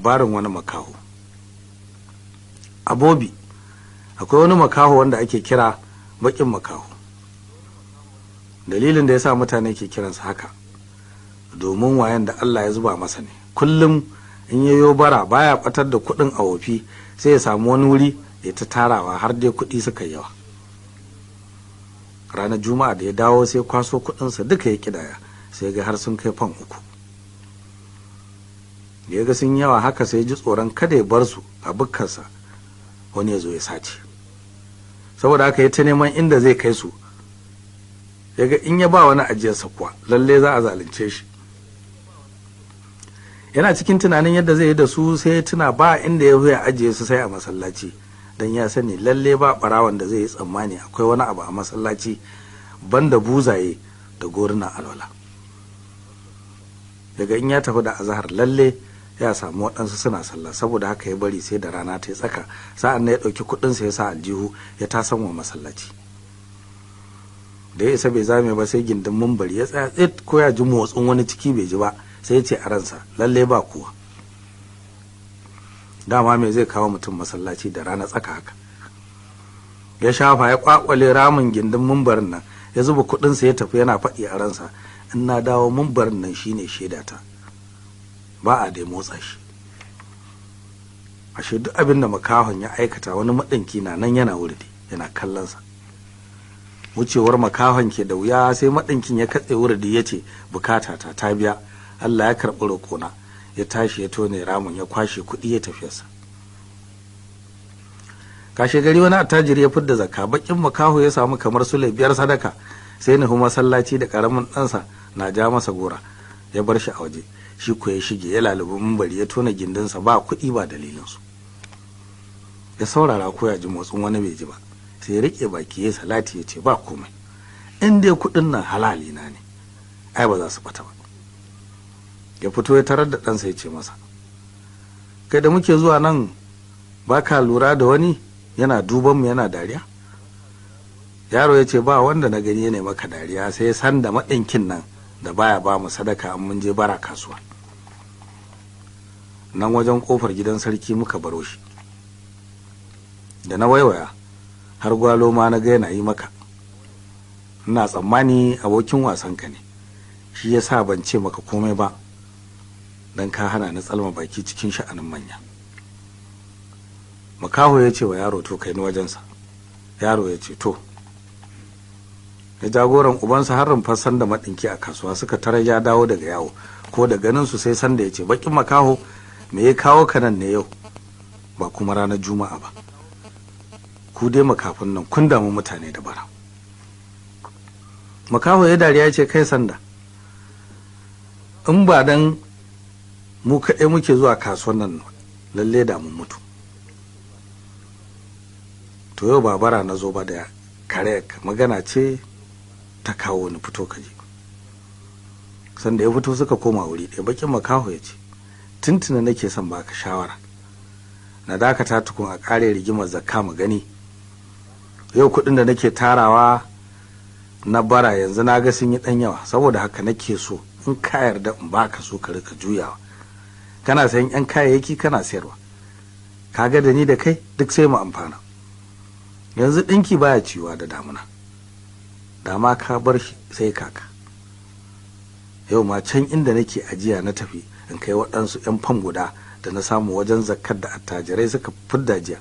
labarin wani makaho. A Bobi akwai wani makaho wanda ake kira bakin makaho. Dalilin da yasa mutane ke kiransa haka domin wayan da Allah ya zuba masa ne. Kullum in yayo bara baya batar da kudin a wofi, sai ya samu wani wuri ya ta tarawa har dai kudi suka yawa. Ranar Juma'a da ya dawo sai kwaso kudinsa duka ya kidaya, sai ga har sun kai fan 3. Da ya ga sun yawa haka sai ji tsoron kada ya bar su a bukkarsa wani ya zo ya sace. Saboda haka ya ta neman inda zai kai su. Ya ga in ya ba wani ajiyarsa kuwa lalle za a zalunce shi. Yana cikin tunanin yadda zai yi da su sai ya tuna ba inda ya ya ajiye su sai a masallaci, dan ya sani lalle ba barawan da zai yi tsammani akwai wani abu a masallaci banda buzaye da goruna alwala. Daga in ya tafi da azhar lalle ya samu waɗansu suna sallah, saboda haka ya bari sai da rana ta tsaka, sa'an nan ya ɗauki kuɗinsa ya sa aljihu ya tasan wa masallaci. Da ya isa bai zame ba sai gindin mumbari ya tsaya tsit, ko ya ji motsin wani ciki bai ji ba, sai ya ce a ransa lalle ba kuwa. Dama me zai kawo mutum masallaci da rana tsaka haka? Ya shafa ya kwakwale ramin gindin mumbarin nan, ya zuba kuɗinsa ya tafi yana faɗi a ransa, in na dawo mumbarin nan shine shaidata, ba a dai motsa shi. Ashe duk abin da makahon ya aikata wani maɗinki na nan yana wurdi yana kallonsa. Wucewar makahon ke da wuya sai maɗinkin ya katse wurdi ya ce bukata ta biya, Allah ya karɓi roƙona. Ya tashi ya tone ramin ya kwashe kuɗi ya tafiyarsa. Kashe gari wani attajiri ya fidda zakka, bakin makaho ya samu kamar sule 5 sadaka, sai nufi masallaci da karamin ɗansa na ja masa gora, ya bar shi a waje. Shi ko ya shige ya lalubi mumbari ya tona gindinsa ba kuɗi ba dalilinsu. Ya saurara ko ya ji motsin wani bai ji ba, sai ya rike baki ya salati ya ce ba komai, in dai kuɗin nan halali na ne ai ba za su bata ba. Ya fito ya tarar da ɗansa ya ce masa, kai da muke zuwa nan ba ka lura da wani yana duban mu yana dariya? Yaro ya ce ba wanda na gani ne maka dariya sai san da maɗinkin nan da baya ba mu sadaka an mun je bara kasuwa. Nan wajen kofar gidan sarki muka baro shi. Da na waiwaya har gwalo ma na ga yana yi maka. Ina tsammani abokin wasanka ne, shi yasa ban ce maka komai ba, dan ka hana ni tsalma baki cikin sha'anin manya. Makaho ya ce wa yaro to kai ni wajensa. Yaro ya ce to. Ya jagoran ubansa har rumfar sanda maɗinki a kasuwa suka tarar ya dawo daga yawo, ko da ganin su sai sanda ya ce bakin makaho me ya kawo ka nan ne yau ba kuma ranar Juma'a ba? Ku dai makafin nan kun damu mutane da bara. Makaho ya dariya ya ce kai sanda, in ba dan mu kaɗai muke zuwa kasuwan nan lalle da mun mutu. To yau ba bara na zo ba da kare magana ce ta kawo ni, fito kaje. Sanda ya fito suka koma wuri ɗaya, bakin makaho ya ce tuntuna nake son baka shawara, na dakata tukun a ƙare rigimar zakka mu gani. Yau kuɗin da nake tarawa na bara yanzu na ga sun yi ɗan yawa, saboda haka nake so in ka yarda in baka so ka rika juyawa, kana sayan 'yan kayayyaki kana sayarwa, kaga da ni da kai duk sai mu amfana. Yanzu ɗinki baya ciwa da damuna, dama ka bar shi sai kaka. Yau ma can inda nake ajiya na tafi in kai waɗansu 'yan fam guda da na samu wajen zakkar da attajirai suka fidda jiya.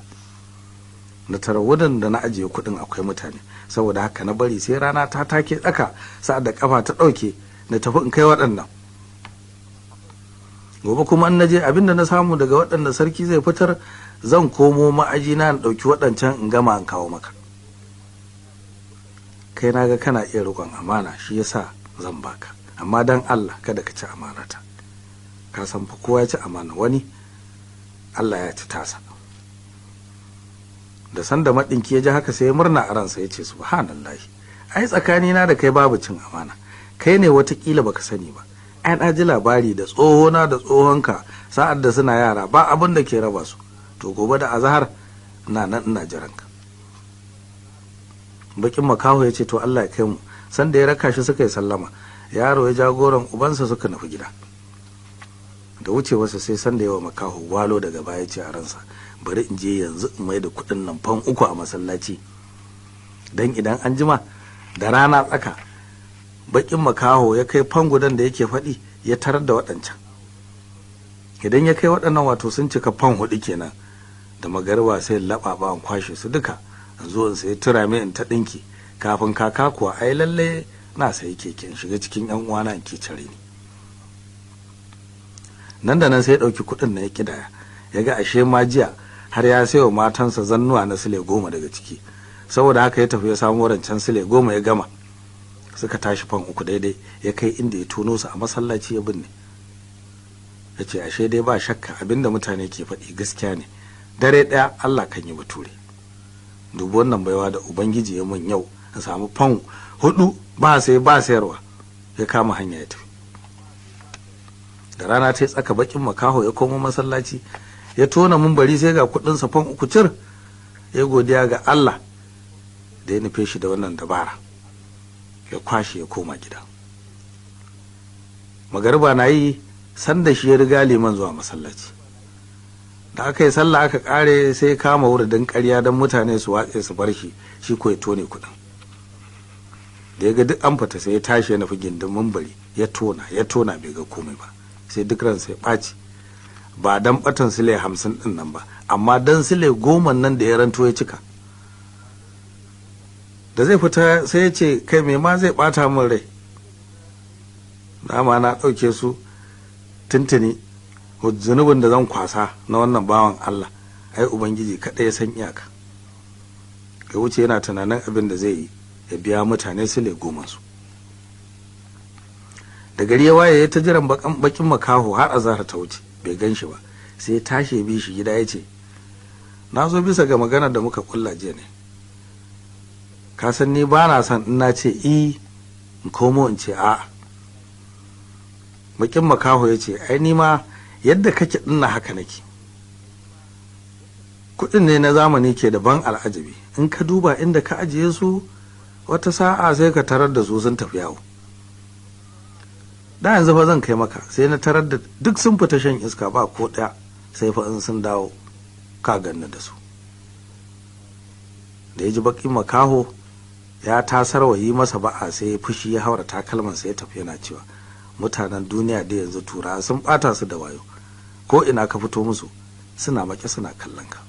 Na tara wurin da na ajiye kuɗin akwai mutane, saboda haka na bari sai rana ta take tsaka, sa'ad da kafa ta ɗauke na tafi in kai waɗannan. Gobe kuma in naje abinda na samu daga waɗanda sarki zai fitar zan komo ma'ajina na ɗauki waɗancan in gama in kawo maka. Kai na ga kana iya riƙon amana, shi yasa zan baka, amma dan Allah kada ka ci amanata. Ka san fa kowa ya ci amana wani, Allah ya ci tasa. Da sanda maɗinki ya ji haka sai ya murna a ransa ya ce subhanallahi, ai tsakanina da kai babu cin amana, kai ne watakila baka sani ba. Ai na ji labari da tsohona da tsohonka sa'ad da suna yara ba abin da ke raba su, to gobe da azhar na nan ina jiranka. Bakin makaho ya ce to Allah ya kai mu. Sanda ya raka shi suka yi sallama, yaro ya jagoran ubansa suka nufi gida. da wucewarsa sai sanda yawa makaho walo daga baya ce a ransa, bari in je yanzu in mai da kuɗin nan fan 3 a masallaci, dan idan an jima da rana tsaka bakin makaho ya kai fan gudan da yake faɗi ya tarar da waɗancan. Idan ya kai waɗannan wato sun cika fan 4 kenan, da magariba sai laɓaɓa in kwashe su duka in zo in sai turame in ta ɗinki, kafin kaka kuwa ai lalle na sai keke in shiga cikin yan uwana in ke cire ni. Nan da nan sai ya ɗauki kuɗin na ya kidaya, ya ga ashe ma jiya har ya sayo matansa zannuwa na sile 10 daga ciki, saboda haka ya tafi ya samu rancen sile 10 ya gama. Suka tashi fan 3 daidai, ya kai inda ya tono su a masallaci ya binne. Ya ce ashe dai ba shakka abinda mutane ke faɗi gaskiya ne, dare ɗaya Allah kan yi bature. Dubu wannan baiwa da ubangiji ya mun yau, in samu fan 4 ba sai ba sayarwa. Ya kama hanya ya tafi. Da rana ta tsaka bakin makaho ya komo masallaci, ya tona bari sai ga kudinsa fan 3 cir. Ya godiya ga Allah da ya nufe shi da wannan dabara, ya kwashe ya koma gida. Magariba na yi sanda shi ya riga liman zuwa masallaci. Da aka yi sallah aka kare sai ya kama wuridin ƙarya don mutane su watse su bar shi, shi ko ya tone kudin. Da ya ga duk an fita sai ya tashi ya nufi gindin mambari, ya tona bai ga komai ba, sai duk ransa ya ɓaci, ba dan batan sile 50 din nan ba, amma dan sile 10 nan da ya ranto ya cika. Da zai fita sai ya ce kai me ma zai bata min rai, dama na ɗauke su tuntuni, zunubin da zan kwasa na wannan bawan Allah ai ubangiji kaɗai ya san iyaka. Ya wuce yana tunanin abin da zai yi ya biya mutane sile 10 su. Da gari ya waye ya ta jiran bakin makaho har azhar ta wuce bai gan shi ba, sai ya tashi ya bi shi gida ya ce na zo bisa ga magana da muka kulla jiya ne, ka san ni ba na son in na ce in komo in ce a'a. Bakin makaho ya ce ai ni ma yadda kake dinna haka nake, kudin ne na zamani ke da ban al'ajabi, in ka duba inda ka ajiye su wata sa'a sai ka tarar da su sun tafi yawo. Da yanzu fa zan kai maka, sai na tarar da duk sun fita shan iska ba ko ɗaya, sai fa in sun dawo ka ganna da su. Da ya ji bakin makaho ya tasarwa yi masa ba'a, sai ya fushi ya haura takalman sai ya tafi yana cewa mutanen duniya da yanzu tura sun bata su da wayo, ko ina ka fito musu suna make suna kallon ka.